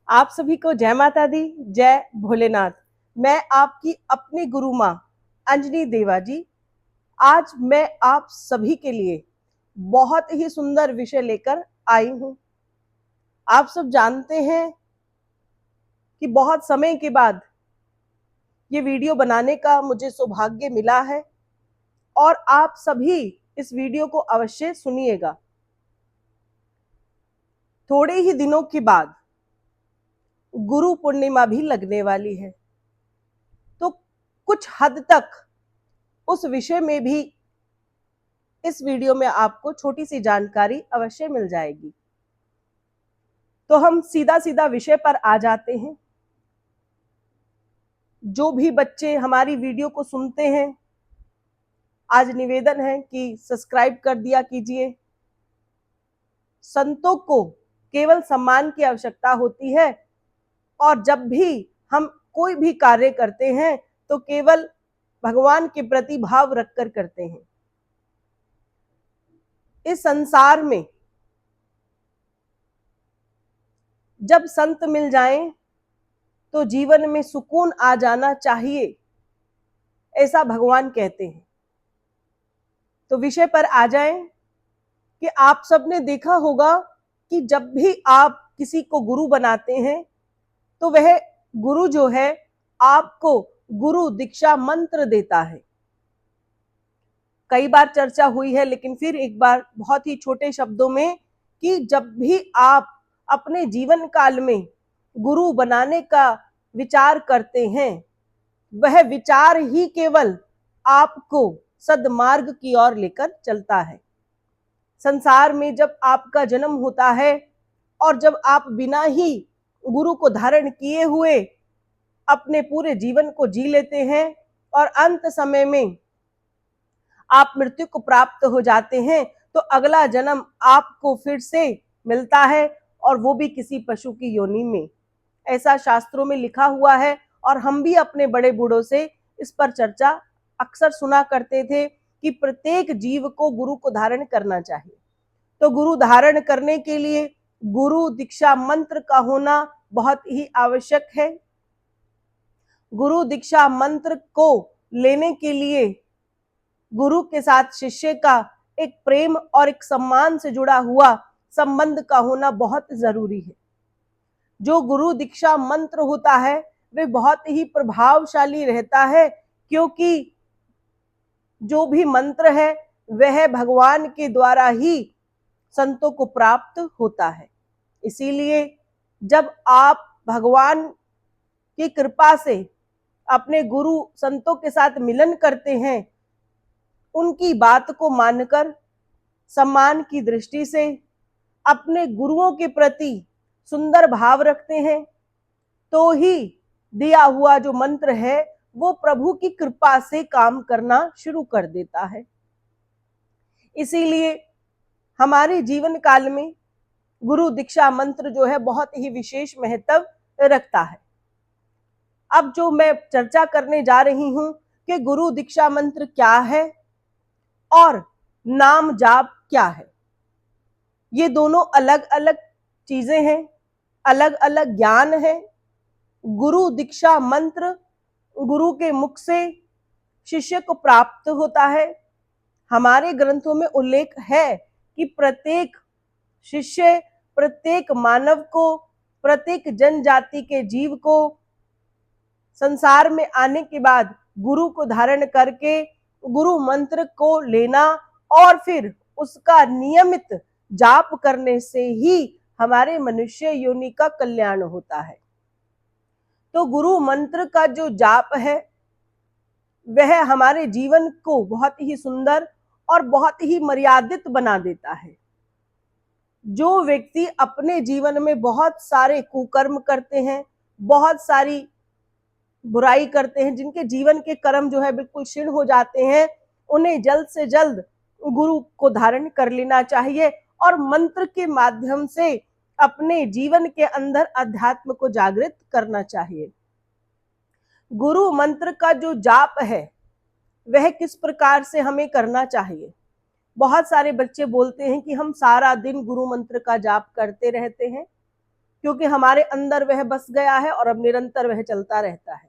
आप सभी को जय माता दी, जय भोलेनाथ। मैं आपकी अपनी गुरु माँ अंजनी देवा जी। आज मैं आप सभी के लिए बहुत ही सुंदर विषय लेकर आई हूँ। आप सब जानते हैं कि बहुत समय के बाद ये वीडियो बनाने का मुझे सौभाग्य मिला है और आप सभी इस वीडियो को अवश्य सुनिएगा। थोड़े ही दिनों के बाद गुरु पूर्णिमा भी लगने वाली है, तो कुछ हद तक उस विषय में भी इस वीडियो में आपको छोटी सी जानकारी अवश्य मिल जाएगी। तो हम सीधा सीधा विषय पर आ जाते हैं। जो भी बच्चे हमारी वीडियो को सुनते हैं, आज निवेदन है कि सब्सक्राइब कर दिया कीजिए। संतों को केवल सम्मान की आवश्यकता होती है और जब भी हम कोई भी कार्य करते हैं तो केवल भगवान के प्रति भाव रखकर करते हैं। इस संसार में जब संत मिल जाएं तो जीवन में सुकून आ जाना चाहिए, ऐसा भगवान कहते हैं। तो विषय पर आ जाएं कि आप सबने देखा होगा कि जब भी आप किसी को गुरु बनाते हैं तो वह गुरु जो है आपको गुरु दीक्षा मंत्र देता है। कई बार चर्चा हुई है, लेकिन फिर एक बार बहुत ही छोटे शब्दों में कि जब भी आप अपने जीवन काल में गुरु बनाने का विचार करते हैं, वह विचार ही केवल आपको सद्मार्ग की ओर लेकर चलता है। संसार में जब आपका जन्म होता है और जब आप बिना ही गुरु को धारण किए हुए अपने पूरे जीवन को जी लेते हैं और अंत समय में आप मृत्यु को प्राप्त हो जाते हैं, तो अगला जन्म आपको फिर से मिलता है और वो भी किसी पशु की योनि में। ऐसा शास्त्रों में लिखा हुआ है और हम भी अपने बड़े बूढ़ों से इस पर चर्चा अक्सर सुना करते थे कि प्रत्येक जीव को गुरु को धारण करना चाहिए। तो गुरु धारण करने के लिए गुरु दीक्षा मंत्र का होना बहुत ही आवश्यक है। गुरु दीक्षा मंत्र को लेने के लिए गुरु के साथ शिष्य का एक प्रेम और एक सम्मान से जुड़ा हुआ संबंध का होना बहुत जरूरी है। जो गुरु दीक्षा मंत्र होता है वे बहुत ही प्रभावशाली रहता है, क्योंकि जो भी मंत्र है वह भगवान के द्वारा ही संतों को प्राप्त होता है। इसीलिए जब आप भगवान की कृपा से अपने गुरु संतों के साथ मिलन करते हैं, उनकी बात को मानकर सम्मान की दृष्टि से अपने गुरुओं के प्रति सुंदर भाव रखते हैं, तो ही दिया हुआ जो मंत्र है वो प्रभु की कृपा से काम करना शुरू कर देता है। इसीलिए हमारे जीवन काल में गुरु दीक्षा मंत्र जो है बहुत ही विशेष महत्व रखता है। अब जो मैं चर्चा करने जा रही हूं कि गुरु दीक्षा मंत्र क्या है और नाम जाप क्या है। ये दोनों अलग अलग चीजें हैं, अलग अलग ज्ञान है। गुरु दीक्षा मंत्र गुरु के मुख से शिष्य को प्राप्त होता है। हमारे ग्रंथों में उल्लेख है कि प्रत्येक शिष्य, प्रत्येक मानव को, प्रत्येक जनजाति के जीव को संसार में आने के बाद गुरु को धारण करके गुरु मंत्र को लेना और फिर उसका नियमित जाप करने से ही हमारे मनुष्य योनि का कल्याण होता है। तो गुरु मंत्र का जो जाप है वह हमारे जीवन को बहुत ही सुंदर और बहुत ही मर्यादित बना देता है। जो व्यक्ति अपने जीवन में बहुत सारे कुकर्म करते हैं, बहुत सारी बुराई करते हैं, जिनके जीवन के कर्म जो है बिल्कुल क्षीण हो जाते हैं, उन्हें जल्द से जल्द गुरु को धारण कर लेना चाहिए और मंत्र के माध्यम से अपने जीवन के अंदर अध्यात्म को जागृत करना चाहिए। गुरु मंत्र का जो जाप है वह किस प्रकार से हमें करना चाहिए। बहुत सारे बच्चे बोलते हैं कि हम सारा दिन गुरु मंत्र का जाप करते रहते हैं, क्योंकि हमारे अंदर वह बस गया है और अब निरंतर वह चलता रहता है।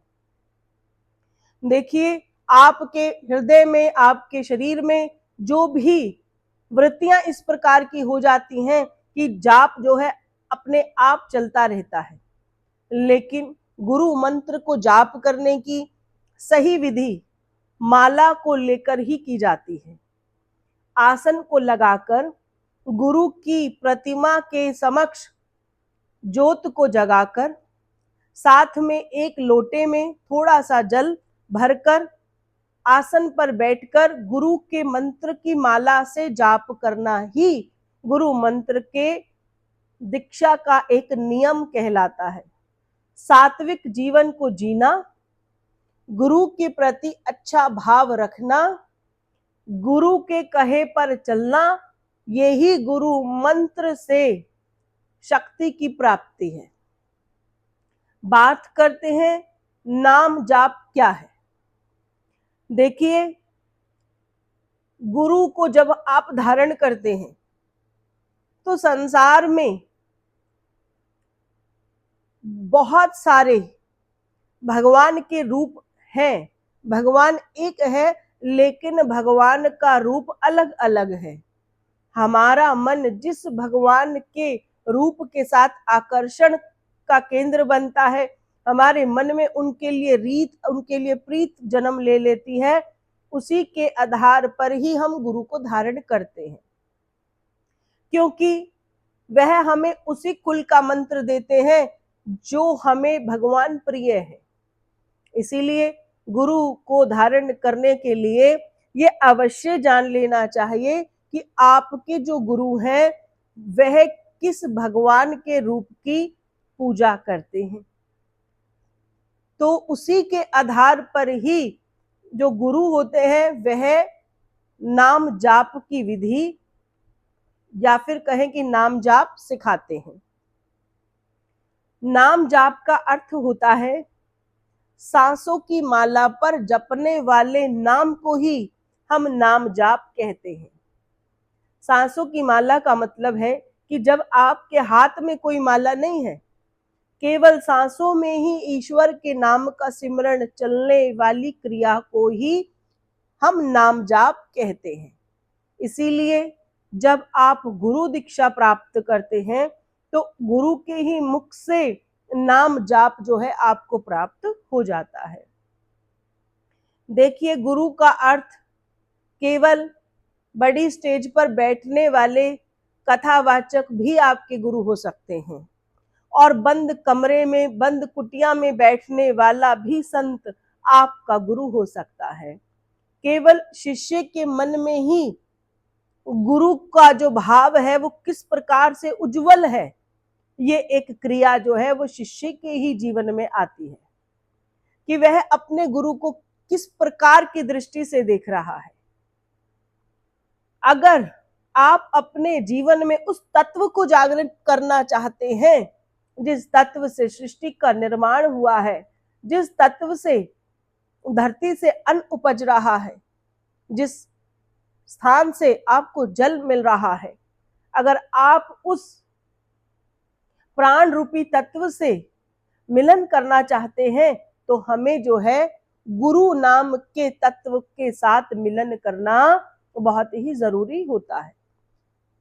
देखिए, आपके हृदय में, आपके शरीर में जो भी वृत्तियां इस प्रकार की हो जाती हैं कि जाप जो है अपने आप चलता रहता है, लेकिन गुरु मंत्र को जाप करने की सही विधि माला को लेकर ही की जाती है। आसन को लगाकर गुरु की प्रतिमा के समक्ष ज्योत को जगाकर साथ में एक लोटे में थोड़ा सा जल भरकर आसन पर बैठकर गुरु के मंत्र की माला से जाप करना ही गुरु मंत्र के दीक्षा का एक नियम कहलाता है। सात्विक जीवन को जीना, गुरु के प्रति अच्छा भाव रखना, गुरु के कहे पर चलना, यही गुरु मंत्र से शक्ति की प्राप्ति है। बात करते हैं नाम जाप क्या है। देखिए, गुरु को जब आप धारण करते हैं तो संसार में बहुत सारे भगवान के रूप हैं। भगवान एक है, लेकिन भगवान का रूप अलग अलग है। हमारा मन जिस भगवान के रूप के साथ आकर्षण का केंद्र बनता है, हमारे मन में उनके लिए रीत, उनके लिए प्रीत जन्म ले लेती है, उसी के आधार पर ही हम गुरु को धारण करते हैं, क्योंकि वह हमें उसी कुल का मंत्र देते हैं जो हमें भगवान प्रिय है। इसीलिए गुरु को धारण करने के लिए ये अवश्य जान लेना चाहिए कि आपके जो गुरु हैं वह किस भगवान के रूप की पूजा करते हैं। तो उसी के आधार पर ही जो गुरु होते हैं वह नाम जाप की विधि या फिर कहें कि नाम जाप सिखाते हैं। नाम जाप का अर्थ होता है सांसों की माला पर जपने वाले नाम को ही हम नाम जाप कहते हैं। सांसों की माला का मतलब है कि जब आपके हाथ में कोई माला नहीं है, केवल सांसों में ही ईश्वर के नाम का सिमरण चलने वाली क्रिया को ही हम नाम जाप कहते हैं। इसीलिए जब आप गुरु दीक्षा प्राप्त करते हैं तो गुरु के ही मुख से नाम जाप जो है आपको प्राप्त हो जाता है। देखिए, गुरु का अर्थ केवल बड़ी स्टेज पर बैठने वाले कथावाचक भी आपके गुरु हो सकते हैं, और बंद कमरे में, बंद कुटिया में बैठने वाला भी संत आपका गुरु हो सकता है। केवल शिष्य के मन में ही गुरु का जो भाव है वो किस प्रकार से उज्जवल है, ये एक क्रिया जो है वो शिष्य के ही जीवन में आती है कि वह अपने गुरु को किस प्रकार की दृष्टि से देख रहा है। अगर आप अपने जीवन में उस तत्व को जागृत करना चाहते हैं जिस तत्व से सृष्टि का निर्माण हुआ है, जिस तत्व से धरती से अन्न उपज रहा है, जिस स्थान से आपको जल मिल रहा है, अगर आप उस प्राण रूपी तत्व से मिलन करना चाहते हैं तो हमें जो है गुरु नाम के तत्व के साथ मिलन करना बहुत ही जरूरी होता है।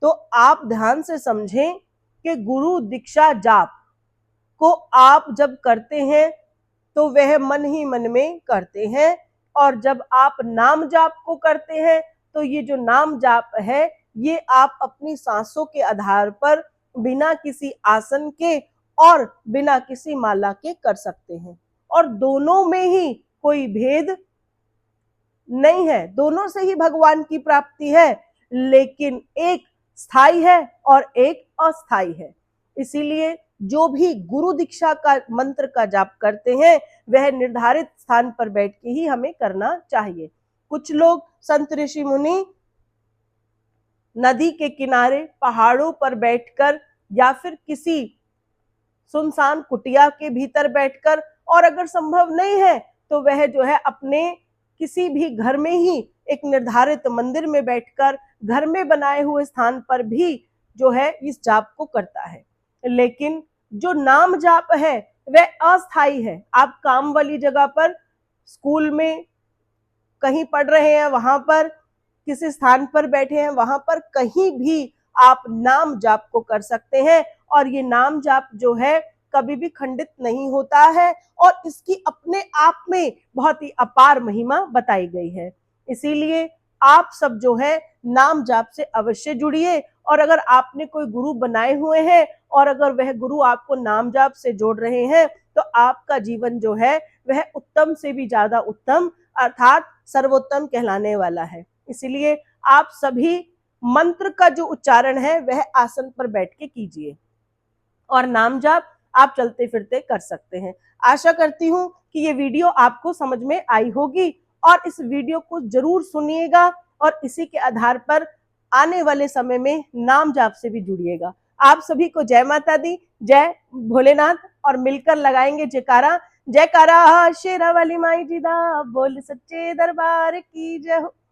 तो आप ध्यान से समझें कि गुरु दीक्षा जाप को आप जब करते हैं तो वह मन ही मन में करते हैं, और जब आप नाम जाप को करते हैं तो ये जो नाम जाप है ये आप अपनी सांसों के आधार पर बिना किसी आसन के और बिना किसी माला के कर सकते हैं, और दोनों में ही कोई भेद नहीं है, दोनों से ही भगवान की प्राप्ति है, लेकिन एक स्थायी है और एक अस्थायी है। इसीलिए जो भी गुरु दीक्षा का मंत्र का जाप करते हैं वह निर्धारित स्थान पर बैठ के ही हमें करना चाहिए। कुछ लोग संत ऋषि मुनि नदी के किनारे, पहाड़ों पर बैठकर या फिर किसी सुनसान कुटिया के भीतर बैठकर, और अगर संभव नहीं है तो वह जो है अपने किसी भी घर में ही एक निर्धारित मंदिर में बैठकर, घर में बनाए हुए स्थान पर भी जो है इस जाप को करता है। लेकिन जो नाम जाप है वह अस्थाई है। आप काम वाली जगह पर, स्कूल में कहीं पढ़ रहे हैं, वहां पर किसी स्थान पर बैठे हैं, वहां पर कहीं भी आप नाम जाप को कर सकते हैं। और ये नाम जाप जो है कभी भी खंडित नहीं होता है और इसकी अपने आप में बहुत ही अपार महिमा बताई गई है। इसीलिए आप सब जो है नाम जाप से अवश्य जुड़िए। और अगर आपने कोई गुरु बनाए हुए हैं और अगर वह गुरु आपको नाम जाप से जोड़ रहे हैं तो आपका जीवन जो है वह उत्तम से भी ज्यादा उत्तम अर्थात सर्वोत्तम कहलाने वाला है। इसलिए आप सभी मंत्र का जो उच्चारण है वह आसन पर बैठ के कीजिए और नाम जाप आप चलते फिरते कर सकते हैं। आशा करती हूं कि ये वीडियो आपको समझ में आई होगी और इस वीडियो को जरूर सुनिएगा और इसी के आधार पर आने वाले समय में नाम जाप से भी जुड़िएगा। आप सभी को जय माता दी, जय भोलेनाथ और मिलकर लगाएंगे जयकारा। जयकारा शेरा वाली माई जी दा, बोल सच्चे दरबार की जय हो।